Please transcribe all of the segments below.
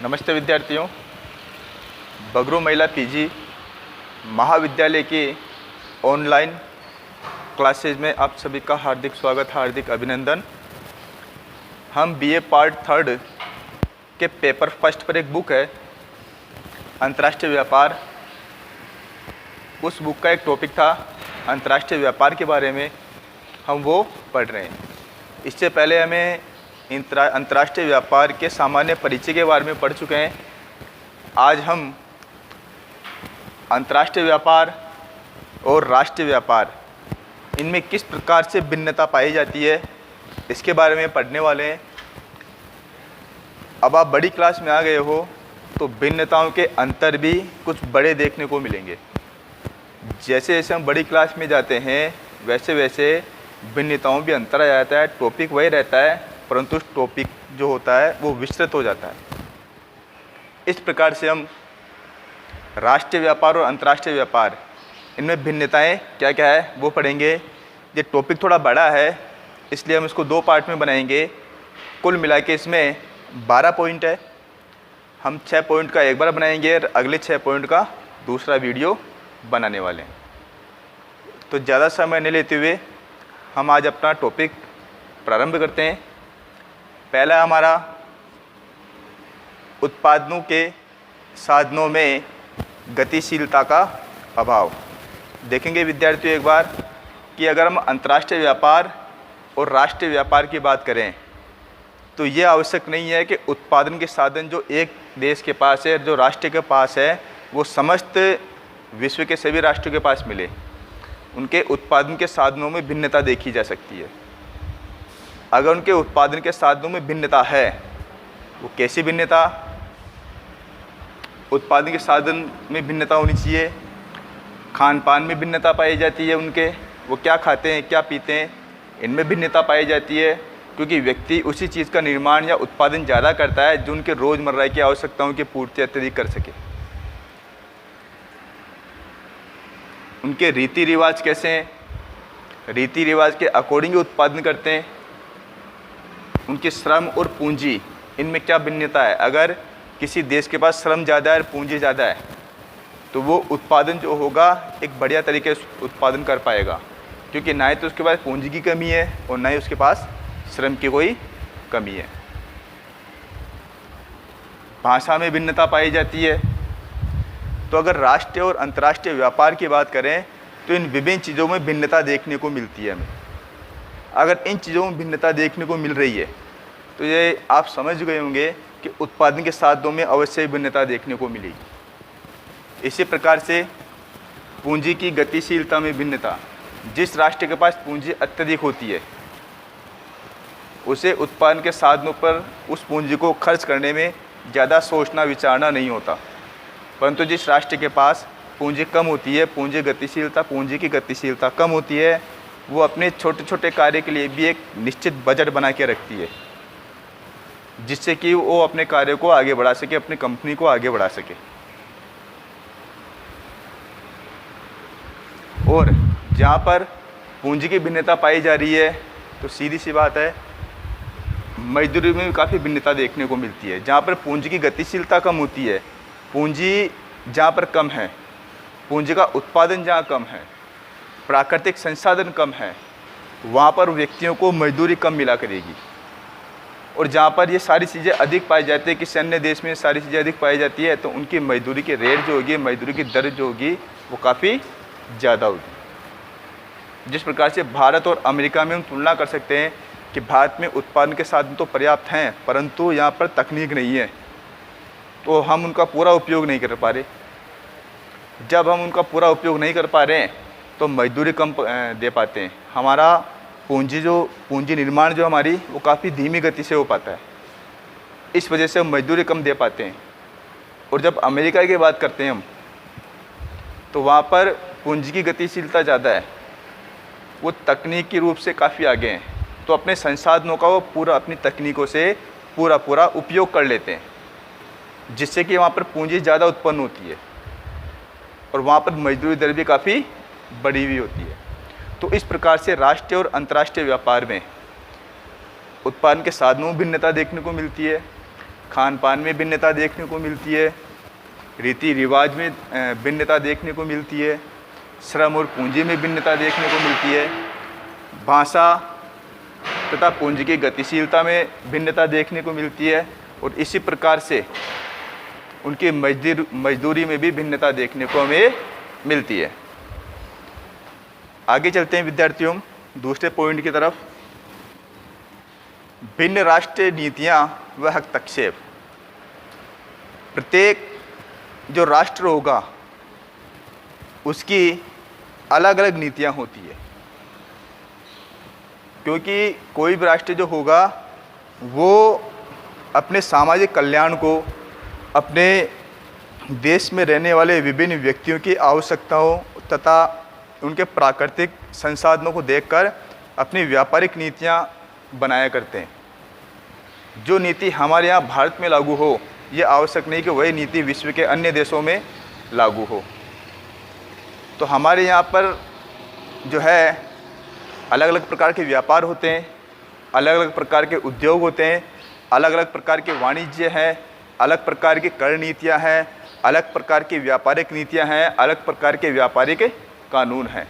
नमस्ते विद्यार्थियों, बगरू महिला पीजी महाविद्यालय के ऑनलाइन क्लासेज में आप सभी का हार्दिक स्वागत, हार्दिक अभिनंदन। हम बीए पार्ट 3 के पेपर फर्स्ट पर एक बुक है अंतर्राष्ट्रीय व्यापार। उस बुक का एक टॉपिक था अंतर्राष्ट्रीय व्यापार के बारे में, हम वो पढ़ रहे हैं। इससे पहले हमें अंतर्राष्ट्रीय व्यापार के सामान्य परिचय के बारे में पढ़ चुके हैं। आज हम अंतर्राष्ट्रीय व्यापार और राष्ट्रीय व्यापार, इनमें किस प्रकार से भिन्नता पाई जाती है, इसके बारे में पढ़ने वाले हैं। अब आप बड़ी क्लास में आ गए हो तो भिन्नताओं के अंतर भी कुछ बड़े देखने को मिलेंगे। जैसे जैसे हम बड़ी क्लास में जाते हैं वैसे वैसे भिन्नताओं भी अंतर आ जाता है। टॉपिक वही रहता है परंतु टॉपिक जो होता है वो विस्तृत हो जाता है। इस प्रकार से हम राष्ट्रीय व्यापार और अंतर्राष्ट्रीय व्यापार, इनमें भिन्नताएं क्या क्या है वो पढ़ेंगे। ये टॉपिक थोड़ा बड़ा है इसलिए हम इसको 2 पार्ट में बनाएंगे। कुल मिला के इसमें 12 पॉइंट है। हम 6 पॉइंट का एक बार बनाएंगे और अगले 6 पॉइंट का दूसरा वीडियो बनाने वाले हैं। तो ज़्यादा समय नहीं लेते हुए हम आज अपना टॉपिक प्रारंभ करते हैं। पहला हमारा उत्पादनों के साधनों में गतिशीलता का अभाव। देखेंगे विद्यार्थियों एक बार कि अगर हम अंतर्राष्ट्रीय व्यापार और राष्ट्रीय व्यापार की बात करें तो ये आवश्यक नहीं है कि उत्पादन के साधन जो एक देश के पास है, जो राष्ट्र के पास है, वो समस्त विश्व के सभी राष्ट्रों के पास मिले। उनके उत्पादन के साधनों में भिन्नता देखी जा सकती है। अगर उनके उत्पादन के साधनों में भिन्नता है, वो कैसी भिन्नता? उत्पादन के साधन में भिन्नता होनी चाहिए, खान पान में भिन्नता पाई जाती है, उनके वो क्या खाते हैं, क्या पीते हैं, इनमें भिन्नता पाई जाती है। क्योंकि व्यक्ति उसी चीज़ का निर्माण या उत्पादन ज़्यादा करता है जो उनके रोज़मर्रा की आवश्यकताओं की पूर्ति अत्यधिक कर सके। उनके रीति रिवाज कैसे हैं, रीति रिवाज के अकॉर्डिंग उत्पादन करते हैं। उनके श्रम और पूंजी, इनमें क्या भिन्नता है? अगर किसी देश के पास श्रम ज़्यादा है और पूंजी ज़्यादा है तो वो उत्पादन जो होगा एक बढ़िया तरीके से उत्पादन कर पाएगा, क्योंकि ना ही तो उसके पास पूंजी की कमी है और ना ही उसके पास श्रम की कोई कमी है। भाषा में भिन्नता पाई जाती है। तो अगर राष्ट्रीय और अंतर्राष्ट्रीय व्यापार की बात करें तो इन विभिन्न चीज़ों में भिन्नता देखने को मिलती है हमें। अगर इन चीज़ों में भिन्नता देखने को मिल रही है तो ये आप समझ गए होंगे कि उत्पादन के साधनों में अवश्य भिन्नता देखने को मिलेगी। इसी प्रकार से पूंजी की गतिशीलता में भिन्नता। जिस राष्ट्र के पास पूंजी अत्यधिक होती है उसे उत्पादन के साधनों पर उस पूंजी को खर्च करने में ज़्यादा सोचना विचारना नहीं होता। परंतु जिस राष्ट्र के पास पूंजी कम होती है, पूंजी की गतिशीलता कम होती है, वो अपने छोटे छोटे कार्य के लिए भी एक निश्चित बजट बना के रखती है, जिससे कि वो अपने कार्य को आगे बढ़ा सके, अपनी कंपनी को आगे बढ़ा सके। और जहाँ पर पूंजी की भिन्नता पाई जा रही है तो सीधी सी बात है, मजदूरी में भी काफ़ी भिन्नता देखने को मिलती है। जहाँ पर पूंजी की गतिशीलता कम होती है, पूंजी जहाँ पर कम है, पूंजी का उत्पादन जहाँ कम है, प्राकृतिक संसाधन कम है, वहाँ पर व्यक्तियों को मजदूरी कम मिला करेगी। और जहाँ पर ये सारी चीज़ें अधिक पाई जाती है, किसी अन्य देश में सारी चीज़ें अधिक पाई जाती है, तो उनकी मजदूरी की रेट जो होगी, मजदूरी की दर जो होगी वो काफ़ी ज़्यादा होगी। जिस प्रकार से भारत और अमेरिका में हम तुलना कर सकते हैं कि भारत में उत्पादन के साधन तो पर्याप्त हैं परंतु यहाँ पर तकनीक नहीं है, तो हम उनका पूरा उपयोग नहीं कर पा रहे। जब हम उनका पूरा उपयोग नहीं कर पा रहे हैं तो मजदूरी कम दे पाते हैं। हमारा पूंजी निर्माण जो हमारी वो काफ़ी धीमी गति से हो पाता है, इस वजह से हम मजदूरी कम दे पाते हैं। और जब अमेरिका की बात करते हैं हम तो वहाँ पर पूंजी की गतिशीलता ज़्यादा है, वो तकनीकी रूप से काफ़ी आगे हैं, तो अपने संसाधनों का वो पूरा अपनी तकनीकों से पूरा उपयोग कर लेते हैं, जिससे कि वहाँ पर पूंजी ज़्यादा उत्पन्न होती है और वहाँ पर मजदूरी दर भी काफ़ी बढ़ी हुई होती है। तो इस प्रकार से राष्ट्रीय और अंतर्राष्ट्रीय व्यापार में उत्पादन के साधनों में भिन्नता देखने को मिलती है। खान पान में भिन्नता देखने को मिलती है, रीति रिवाज में भिन्नता देखने को मिलती है, श्रम और पूंजी में भिन्नता देखने को मिलती है, भाषा तथा पूंजी की गतिशीलता में भिन्नता देखने को मिलती है, और इसी प्रकार से उनकी मजदूरी में भी भिन्नता देखने को हमें मिलती है। आगे चलते हैं विद्यार्थियों दूसरे पॉइंट की तरफ। भिन्न राष्ट्रीय नीतियां व हस्तक्षेप। प्रत्येक जो राष्ट्र होगा उसकी अलग अलग नीतियां होती है, क्योंकि कोई भी राष्ट्र जो होगा वो अपने सामाजिक कल्याण को, अपने देश में रहने वाले विभिन्न व्यक्तियों की आवश्यकताओं तथा उनके प्राकृतिक संसाधनों को देखकर अपनी व्यापारिक नीतियां बनाया करते हैं। जो नीति हमारे यहाँ भारत में लागू हो, ये आवश्यक नहीं कि वही नीति विश्व के अन्य देशों में लागू हो। तो हमारे यहाँ पर जो है अलग अलग प्रकार के व्यापार होते हैं, अलग अलग प्रकार के उद्योग होते हैं, अलग अलग प्रकार के वाणिज्य हैं, अलग प्रकार की कर नीतियाँ हैं, अलग प्रकार की व्यापारिक नीतियाँ हैं, अलग प्रकार के व्यापारिक कानून हैं।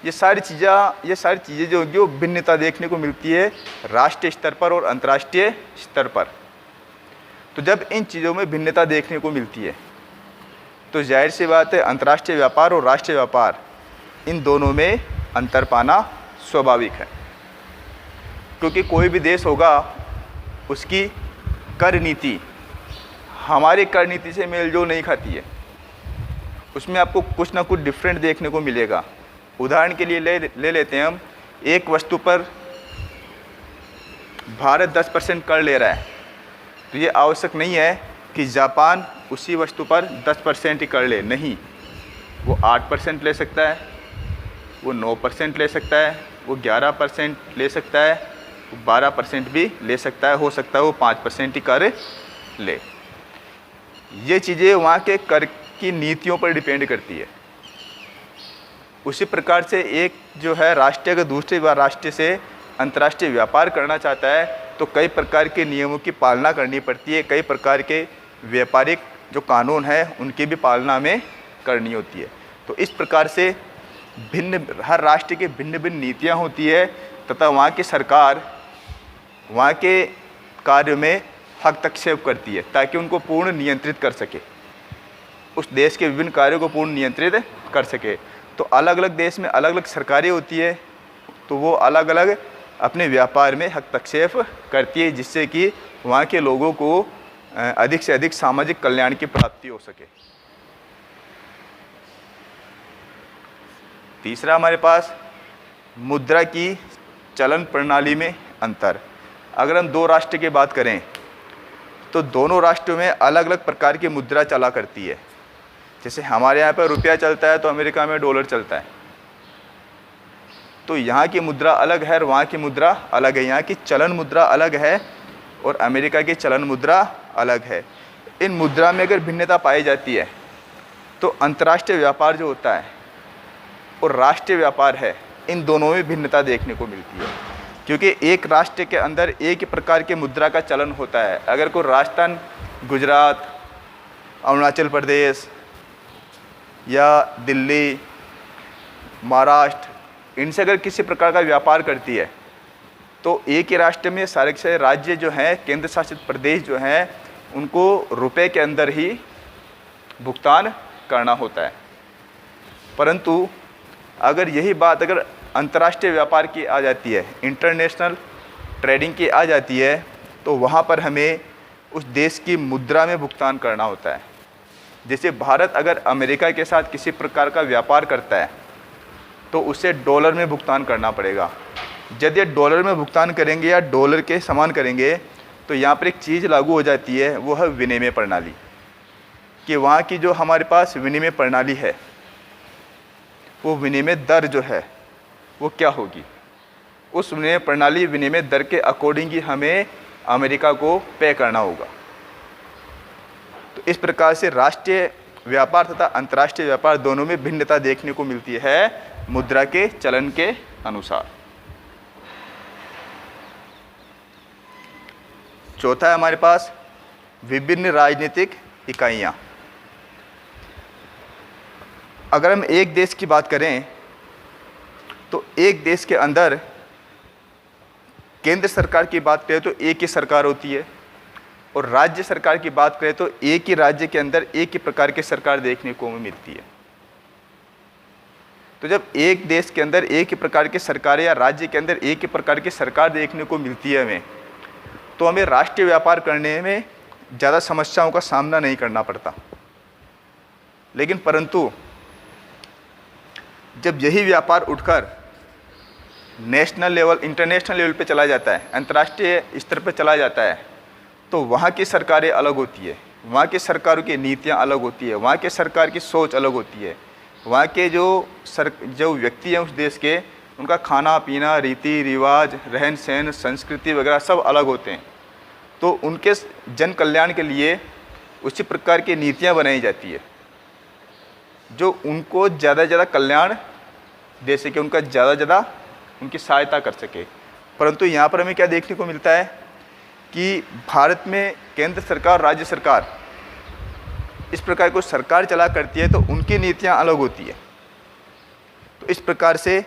ये सारी चीज़ें जो होंगी वो भिन्नता देखने को मिलती है राष्ट्रीय स्तर पर और अंतर्राष्ट्रीय स्तर पर। तो जब इन चीज़ों में भिन्नता देखने को मिलती है तो जाहिर सी बात है अंतर्राष्ट्रीय व्यापार और राष्ट्रीय व्यापार इन दोनों में अंतर पाना स्वाभाविक है, क्योंकि कोई भी देश होगा उसकी कर नीति हमारी कर नीति से मेल जोल नहीं खाती है, उसमें आपको कुछ ना कुछ डिफरेंट देखने को मिलेगा। उदाहरण के लिए ले लेते हैं हम, एक वस्तु पर भारत 10% कर ले रहा है, तो ये आवश्यक नहीं है कि जापान उसी वस्तु पर 10% ही कर ले, नहीं, वो 8% ले सकता है, वो 9% ले सकता है, वो 11% ले सकता है, वो 12% भी ले सकता है, हो सकता है वो 5% ही कर ले। ये चीज़ें वहाँ के कर की नीतियों पर डिपेंड करती है। उसी प्रकार से एक जो है राष्ट्र अगर दूसरे राष्ट्र से अंतर्राष्ट्रीय व्यापार करना चाहता है तो कई प्रकार के नियमों की पालना करनी पड़ती है, कई प्रकार के व्यापारिक जो कानून है उनकी भी पालना में करनी होती है। तो इस प्रकार से हर राष्ट्र की भिन्न भिन्न नीतियाँ होती है तथा वहाँ की सरकार वहाँ के कार्य में हस्तक्षेप करती है ताकि उनको पूर्ण नियंत्रित कर सके, उस देश के विभिन्न कार्यों को पूर्ण नियंत्रित कर सके। तो अलग अलग देश में अलग अलग सरकारें होती है, तो वो अलग अलग अपने व्यापार में हस्तक्षेप करती है जिससे कि वहाँ के लोगों को अधिक से अधिक सामाजिक कल्याण की प्राप्ति हो सके। तीसरा हमारे पास मुद्रा की चलन प्रणाली में अंतर। अगर हम दो राष्ट्र की बात करें तो दोनों राष्ट्रों में अलग अलग प्रकार की मुद्रा चला करती है। जैसे हमारे यहाँ पर रुपया चलता है तो अमेरिका में डॉलर चलता है, तो यहाँ की मुद्रा अलग है और वहाँ की मुद्रा अलग है। यहाँ की चलन मुद्रा अलग है और अमेरिका की चलन मुद्रा अलग है। इन मुद्रा में अगर भिन्नता पाई जाती है तो अंतर्राष्ट्रीय व्यापार जो होता है और राष्ट्रीय व्यापार है, इन दोनों में भिन्नता देखने को मिलती है, क्योंकि एक राष्ट्र के अंदर एक ही प्रकार के मुद्रा का चलन होता है। अगर कोई राजस्थान, गुजरात, अरुणाचल प्रदेश या दिल्ली, महाराष्ट्र, इनसे अगर किसी प्रकार का व्यापार करती है तो एक ही राष्ट्र में सारे के सारे राज्य जो हैं, केंद्र शासित प्रदेश जो हैं, उनको रुपए के अंदर ही भुगतान करना होता है। परंतु अगर यही बात अगर अंतर्राष्ट्रीय व्यापार की आ जाती है, इंटरनेशनल ट्रेडिंग की आ जाती है, तो वहाँ पर हमें उस देश की मुद्रा में भुगतान करना होता है। जैसे भारत अगर अमेरिका के साथ किसी प्रकार का व्यापार करता है तो उसे डॉलर में भुगतान करना पड़ेगा। यदि डॉलर में भुगतान करेंगे या डॉलर के समान करेंगे तो यहाँ पर एक चीज़ लागू हो जाती है, वो है विनिमय प्रणाली, कि वहाँ की जो हमारे पास विनिमय प्रणाली है वो विनिमय दर जो है वो क्या होगी, उस विनिमय प्रणाली विनिमय दर के अकॉर्डिंग ही हमें अमेरिका को पे करना होगा। तो इस प्रकार से राष्ट्रीय व्यापार तथा अंतर्राष्ट्रीय व्यापार दोनों में भिन्नता देखने को मिलती है मुद्रा के चलन के अनुसार। चौथा है हमारे पास विभिन्न राजनीतिक इकाइयाँ। अगर हम एक देश की बात करें तो एक देश के अंदर केंद्र सरकार की बात करें तो एक ही सरकार होती है, और राज्य सरकार की बात करें तो एक ही राज्य के अंदर एक ही प्रकार की सरकार देखने को मिलती है। तो जब एक देश के अंदर एक ही प्रकार की सरकार या राज्य के अंदर एक ही प्रकार की सरकार देखने को मिलती है हमें, तो हमें राष्ट्रीय व्यापार करने में ज़्यादा समस्याओं का सामना नहीं करना पड़ता। लेकिन परंतु जब यही व्यापार उठकर नेशनल लेवल, इंटरनेशनल लेवल पे चला जाता है, अंतर्राष्ट्रीय स्तर पे चला जाता है, तो वहाँ की सरकारें अलग होती है, वहाँ की सरकारों की नीतियाँ अलग होती है, वहाँ के सरकार की सोच अलग होती है, वहाँ के जो व्यक्ति हैं उस देश के, उनका खाना पीना, रीति रिवाज, रहन सहन, संस्कृति वगैरह सब अलग होते हैं। तो उनके जन कल्याण के लिए उसी प्रकार की नीतियाँ बनाई जाती है जो उनको ज़्यादा से ज़्यादा कल्याण दे सके, उनका ज़्यादा से ज़्यादा उनकी सहायता कर सके। परंतु यहाँ पर हमें क्या देखने को मिलता है कि भारत में केंद्र सरकार, राज्य सरकार इस प्रकार को सरकार चला करती है, तो उनकी नीतियाँ अलग होती है। तो इस प्रकार से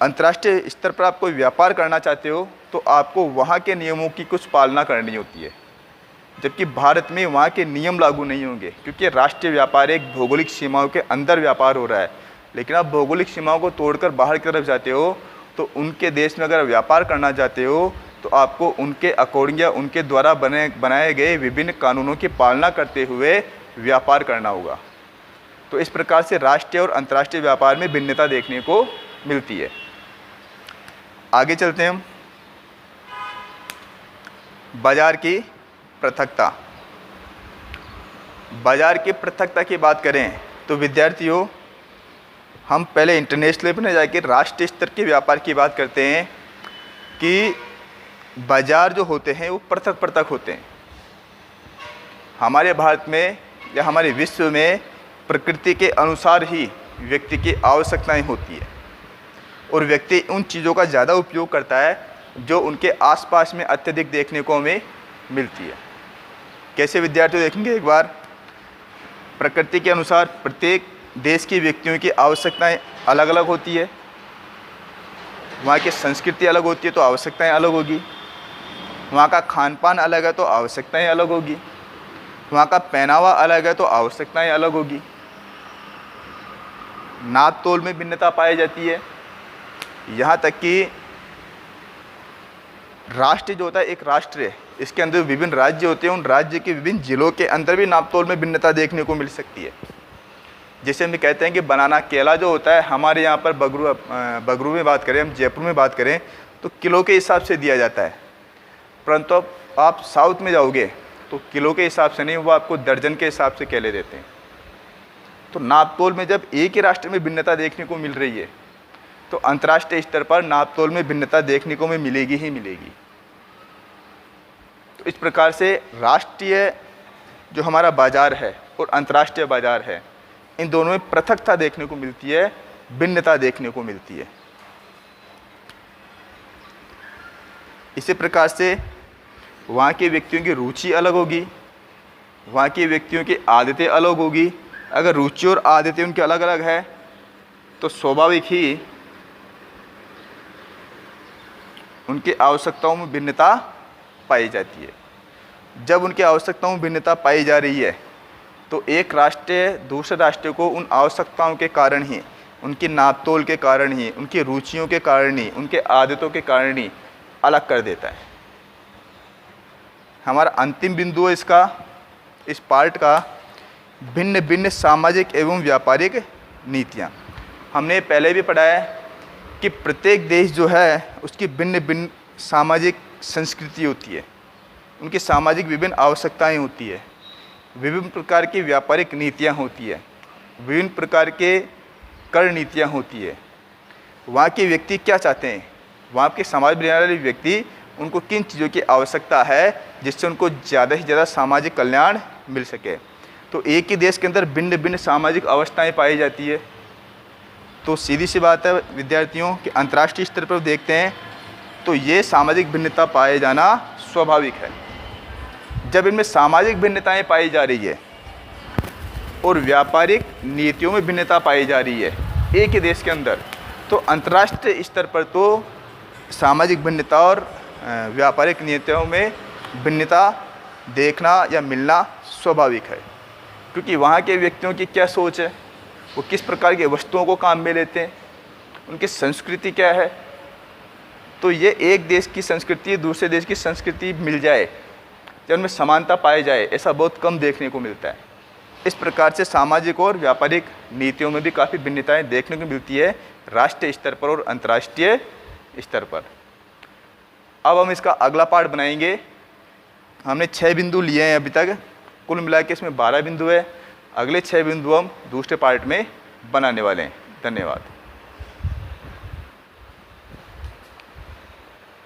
अंतर्राष्ट्रीय स्तर पर आप कोई व्यापार करना चाहते हो तो आपको वहाँ के नियमों की कुछ पालना करनी होती है, जबकि भारत में वहाँ के नियम लागू नहीं होंगे, क्योंकि राष्ट्रीय व्यापार एक भौगोलिक सीमाओं के अंदर व्यापार हो रहा है। लेकिन आप भौगोलिक सीमाओं को तोड़कर बाहर की तरफ जाते हो तो उनके देश में अगर व्यापार करना चाहते हो तो आपको उनके अकॉर्डिंग या उनके द्वारा बनाए गए विभिन्न कानूनों की पालना करते हुए व्यापार करना होगा। तो इस प्रकार से राष्ट्रीय और अंतर्राष्ट्रीय व्यापार में भिन्नता देखने को मिलती है। आगे चलते हैं हम। बाजार की पृथकता। बाजार की पृथकता की बात करें तो विद्यार्थियों, हम पहले इंटरनेशनल लेवल पर जाकर राष्ट्रीय स्तर के व्यापार की बात करते हैं कि बाजार जो होते हैं वो पृथक पृथक होते हैं। हमारे भारत में या हमारे विश्व में प्रकृति के अनुसार ही व्यक्ति की आवश्यकताएं होती है, और व्यक्ति उन चीज़ों का ज़्यादा उपयोग करता है जो उनके आसपास में अत्यधिक देखने को हमें मिलती है। कैसे विद्यार्थी देखेंगे एक बार, प्रकृति के अनुसार प्रत्येक देश के व्यक्तियों की आवश्यकताएं अलग अलग होती है, वहाँ की संस्कृति अलग होती है तो आवश्यकताएं अलग होगी, वहाँ का खान पान अलग है तो आवश्यकताएं अलग होगी, वहाँ का पहनावा अलग है तो आवश्यकताएं अलग होगी। नाप तोल में भिन्नता पाई जाती है, यहाँ तक कि राष्ट्र जो होता है, एक राष्ट्र है, इसके अंदर विभिन्न राज्य होते हैं, उन राज्य के विभिन्न जिलों के अंदर भी नाप तोल में भिन्नता देखने को मिल सकती है। जैसे हम कहते हैं कि बनाना केला जो होता है, हमारे यहाँ पर बगरू में बात करें, हम जयपुर में बात करें तो किलो के हिसाब से दिया जाता है, परंतु आप साउथ में जाओगे तो किलो के हिसाब से नहीं, वो आपको दर्जन के हिसाब से केले देते हैं। तो नाप तोल में जब एक ही राष्ट्र में भिन्नता देखने को मिल रही है तो अंतर्राष्ट्रीय स्तर पर नाप तोल में भिन्नता देखने को हमें मिलेगी ही मिलेगी। तो इस प्रकार से राष्ट्रीय जो हमारा बाजार है और अंतर्राष्ट्रीय बाजार है, इन दोनों में पृथकता देखने को मिलती है, भिन्नता देखने को मिलती है। इसी प्रकार से वहाँ के व्यक्तियों की रुचि अलग होगी, वहाँ के व्यक्तियों की आदतें अलग होगी। अगर रुचि और आदतें उनकी अलग अलग है तो स्वाभाविक ही उनकी आवश्यकताओं में भिन्नता पाई जाती है। जब उनकी आवश्यकताओं में भिन्नता पाई जा रही है तो एक राष्ट्र दूसरे राष्ट्र को उन आवश्यकताओं के कारण ही, उनकी नाप तोल के कारण ही, उनकी रुचियों के कारण ही, उनके आदतों के कारण ही अलग कर देता है। हमारा अंतिम बिंदु है इस पार्ट का, भिन्न भिन्न सामाजिक एवं व्यापारिक नीतियाँ। हमने पहले भी पढ़ा है कि प्रत्येक देश जो है उसकी भिन्न भिन्न सामाजिक संस्कृति होती है, उनकी सामाजिक विभिन्न आवश्यकताएं होती है, विभिन्न प्रकार की व्यापारिक नीतियां होती है, विभिन्न प्रकार के कर नीतियां होती है। वहाँ के व्यक्ति क्या चाहते हैं, वहाँ के समाज में रहने वाले व्यक्ति, उनको किन चीज़ों की आवश्यकता है जिससे उनको ज़्यादा से ज़्यादा सामाजिक कल्याण मिल सके। तो एक ही देश के अंदर भिन्न भिन्न सामाजिक अवस्थाएं पाई जाती है। तो सीधी सी बात है विद्यार्थियों कि अंतर्राष्ट्रीय स्तर पर देखते हैं तो ये सामाजिक भिन्नता पाए जाना स्वाभाविक है। जब इनमें सामाजिक भिन्नताएं पाई जा रही है और व्यापारिक नीतियों में भिन्नता पाई जा रही है एक ही देश के अंदर, तो अंतर्राष्ट्रीय स्तर पर तो सामाजिक भिन्नता और व्यापारिक नीतियों में भिन्नता देखना या मिलना स्वाभाविक है, क्योंकि वहाँ के व्यक्तियों की क्या सोच है, वो किस प्रकार की वस्तुओं को काम में लेते हैं, उनकी संस्कृति क्या है। तो ये एक देश की संस्कृति दूसरे देश की संस्कृति मिल जाए या उनमें समानता पाई जाए, ऐसा बहुत कम देखने को मिलता है। इस प्रकार से सामाजिक और व्यापारिक नीतियों में भी काफ़ी भिन्नताएं देखने को मिलती है राष्ट्रीय स्तर पर और अंतर्राष्ट्रीय स्तर पर। अब हम इसका अगला पार्ट बनाएंगे। हमने 6 बिंदु लिए हैं अभी तक, कुल मिला के इसमें 12 बिंदु है। अगले 6 बिंदु हम दूसरे पार्ट में बनाने वाले हैं। धन्यवाद।